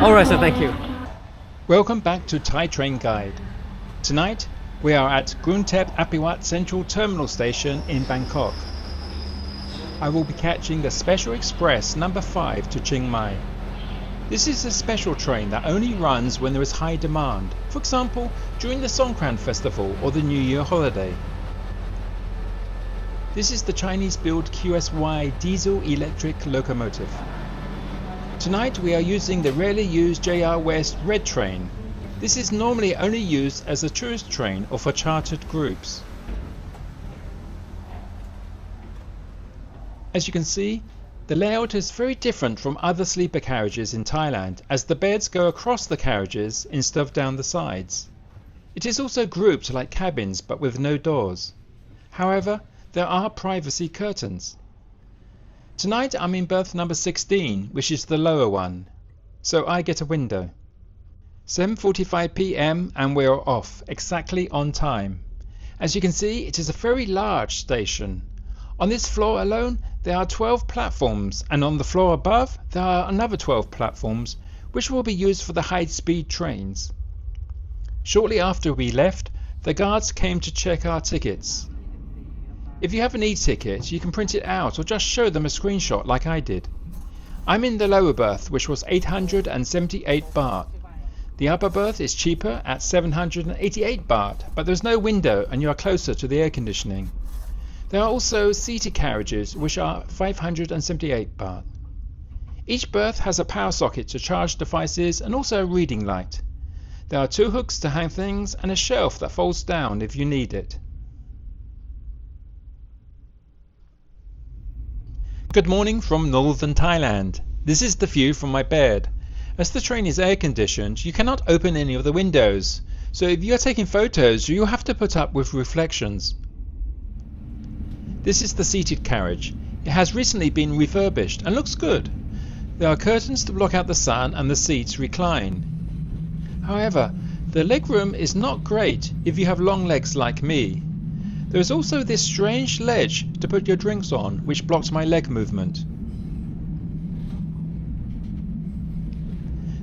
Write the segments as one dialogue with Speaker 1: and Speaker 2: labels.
Speaker 1: Alright, sir, thank you.
Speaker 2: Welcome back to Thai Train Guide. Tonight we are at Gruntep Apiwat Central Terminal Station in Bangkok. I will be catching the Special Express number 5 to Chiang Mai. This is a special train that only runs when there is high demand, for example during the Songkran festival or the New Year holiday. This is the Chinese-built QSY diesel-electric locomotive. Tonight we are using the rarely used JR West Red train. This is normally only used as a tourist train or for chartered groups. As you can see, the layout is very different from other sleeper carriages in Thailand, as the beds go across the carriages instead of down the sides. It is also grouped like cabins but with no doors. However, there are privacy curtains. Tonight I'm in berth number 16, which is the lower one, so I get a window. 7:45 p.m. and we are off, exactly on time. As you can see, it is a very large station. On this floor alone there are 12 platforms, and on the floor above there are another 12 platforms, which will be used for the high-speed trains. Shortly after we left, the guards came to check our tickets. If you have an e-ticket, you can print it out or just show them a screenshot like I did. I'm in the lower berth, which was 878 baht. The upper berth is cheaper at 788 baht, but there's no window and you are closer to the air conditioning. There are also seated carriages, which are 578 baht. Each berth has a power socket to charge devices and also a reading light. There are 2 hooks to hang things and a shelf that folds down if you need it. Good morning from northern Thailand. This is the view from my bed. As the train is air conditioned, you cannot open any of the windows, so if you are taking photos you have to put up with reflections. This is the seated carriage. It has recently been refurbished and looks good. There are curtains to block out the sun and the seats recline. However, the legroom is not great if you have long legs like me. There is also this strange ledge to put your drinks on, which blocks my leg movement.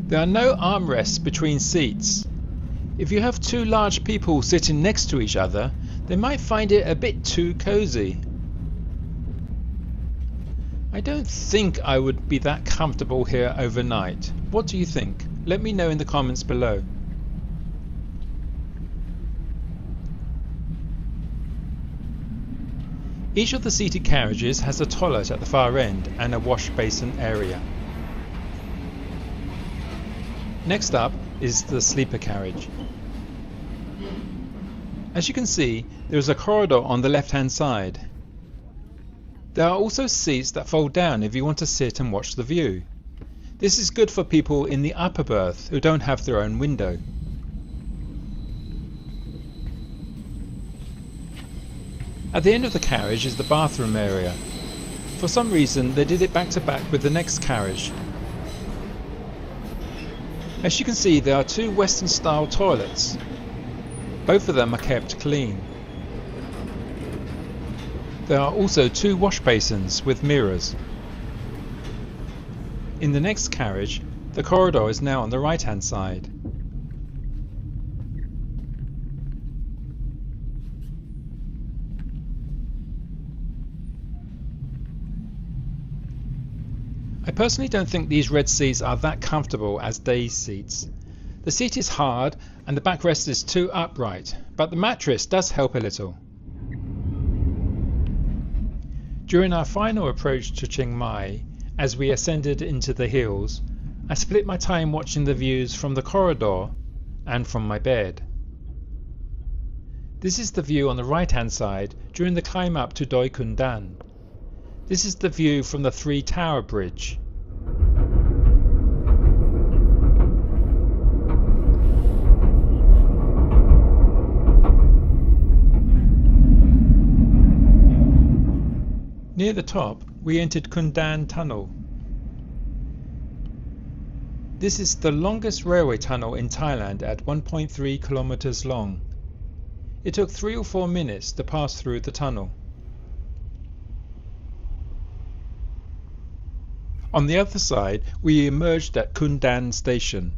Speaker 2: There are no armrests between seats. If you have 2 large people sitting next to each other, they might find it a bit too cozy. I don't think I would be that comfortable here overnight. What do you think? Let me know in the comments below. Each of the seated carriages has a toilet at the far end and a wash basin area. Next up is the sleeper carriage. As you can see, there is a corridor on the left hand side. There are also seats that fold down if you want to sit and watch the view. This is good for people in the upper berth who don't have their own window. At the end of the carriage is the bathroom area. For some reason they did it back to back with the next carriage. As you can see, there are 2 Western style toilets. Both of them are kept clean. There are also 2 wash basins with mirrors. In the next carriage, the corridor is now on the right hand side. I personally don't think these red seats are that comfortable as day seats. The seat is hard and the backrest is too upright, but the mattress does help a little. During our final approach to Chiang Mai, as we ascended into the hills, I split my time watching the views from the corridor and from my bed. This is the view on the right hand side during the climb up to Doi Kundan. This is the view from the 3 Tower Bridge. Near the top, we entered Kundan Tunnel. This is the longest railway tunnel in Thailand at 1.3 kilometers long. It took 3 or 4 minutes to pass through the tunnel. On the other side, we emerged at Kundan Station.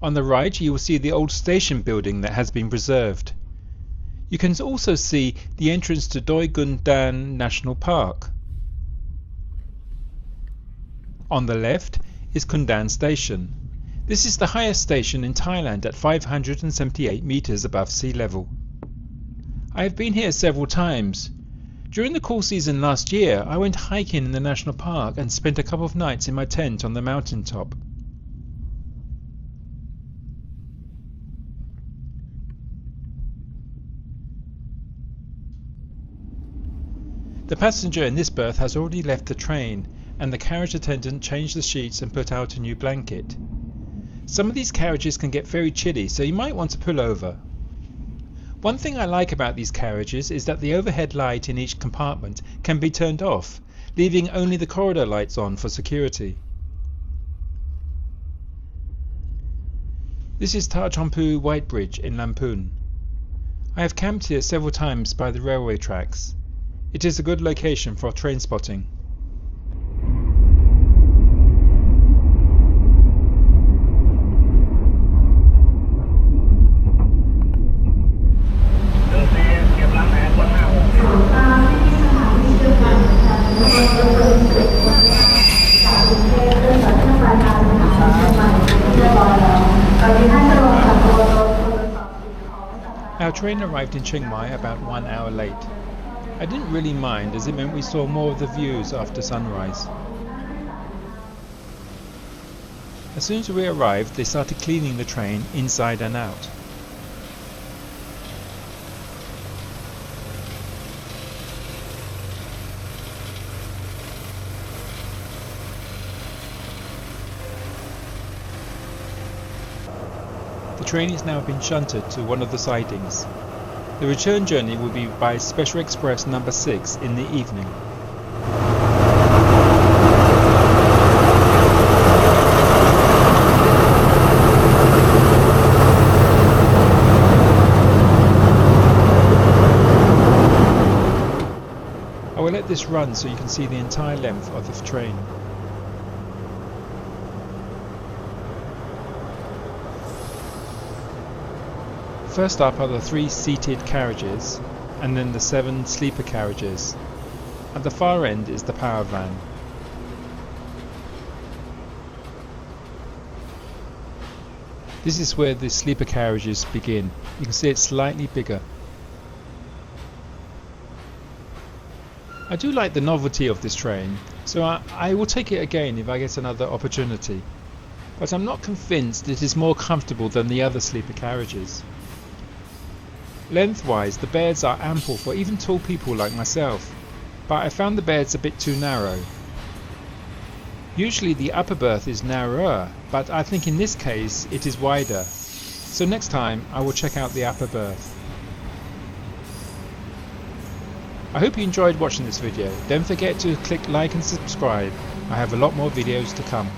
Speaker 2: On the right, you will see the old station building that has been preserved. You can also see the entrance to Doi Gundan National Park. On the left is Kundan Station. This is the highest station in Thailand at 578 meters above sea level. I have been here several times. During the cool season last year, I went hiking in the national park and spent a couple of nights in my tent on the mountain top. The passenger in this berth has already left the train, and the carriage attendant changed the sheets and put out a new blanket. Some of these carriages can get very chilly, so you might want to pull over. One thing I like about these carriages is that the overhead light in each compartment can be turned off, leaving only the corridor lights on for security. This is Tarchompu White Bridge in Lamphun. I have camped here several times by the railway tracks. It is a good location for train spotting. Our train arrived in Chiang Mai about 1 hour late. I didn't really mind, as it meant we saw more of the views after sunrise. As soon as we arrived, they started cleaning the train inside and out. The train is now being shunted to one of the sidings. The return journey will be by Special Express number 6 in the evening. I will let this run so you can see the entire length of the train. First up are the 3 seated carriages, and then the 7 sleeper carriages. At the far end is the power van. This is where the sleeper carriages begin. You can see it's slightly bigger. I do like the novelty of this train, so I will take it again if I get another opportunity. But I'm not convinced it is more comfortable than the other sleeper carriages. Lengthwise, the beds are ample for even tall people like myself, but I found the beds a bit too narrow. Usually the upper berth is narrower, but I think in this case it is wider. So next time I will check out the upper berth. I hope you enjoyed watching this video. Don't forget to click like and subscribe. I have a lot more videos to come.